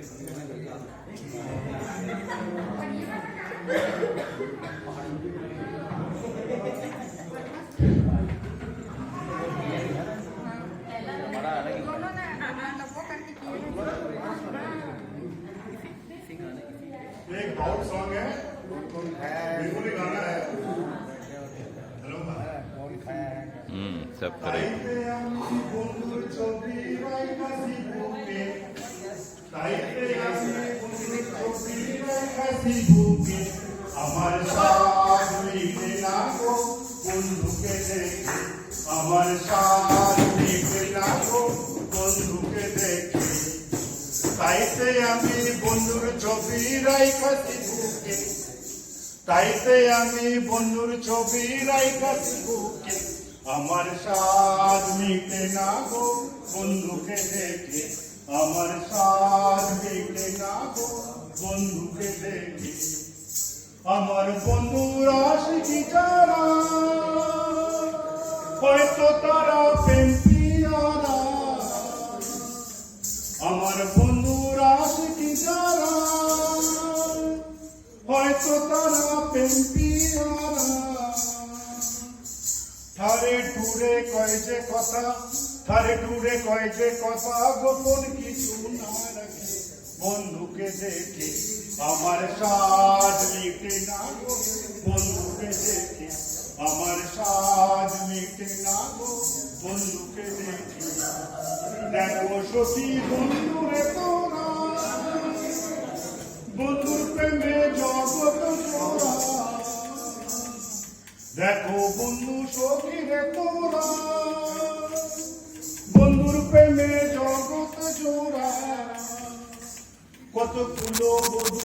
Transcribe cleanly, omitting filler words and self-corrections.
एक bowl song है, बिल्कुल ही गाना है। सब करे আমার সাথ মিটে না গো বন্ধুকে দেখে, আমার সাথ মিটে না গো বন্ধুকে দেখে, তাইতে আমি বন্ধুর ছবি রাইখাছি বুকে, তাইতে আমি বন্ধুর ছবি রাইখাছি বুকে, আমার সাথ মিটে না গো বন্ধুকে দেখে, আমার সাথ মিটে না গো বন্ধুকে দেখে। আমার বন্ধুর আশিকি যারা, হয়তো তারা প্রেম পিয়ারা, আমার বন্ধুর আশিকি যারা, হয়তো তারা প্রেম পিয়ারা, থারে টুরে কয় যে কথা, থারে টুরে কয় যে কথা, গোপন কিছু না রাখে বন্ধুকে দেখে, আমার সাথ মিটে না গো বন্ধুকে দেখে, আমার সাথ মিটে না গো বন্ধুকে দেখে। দেখো সখী বন্ধুরে তোরা, বন্ধুর প্রেমে জগৎ জোড়া, দেখো বন্ধু সখী রে তোরা, বন্ধুর প্রেমে জগৎ জোড়া, কতগুলো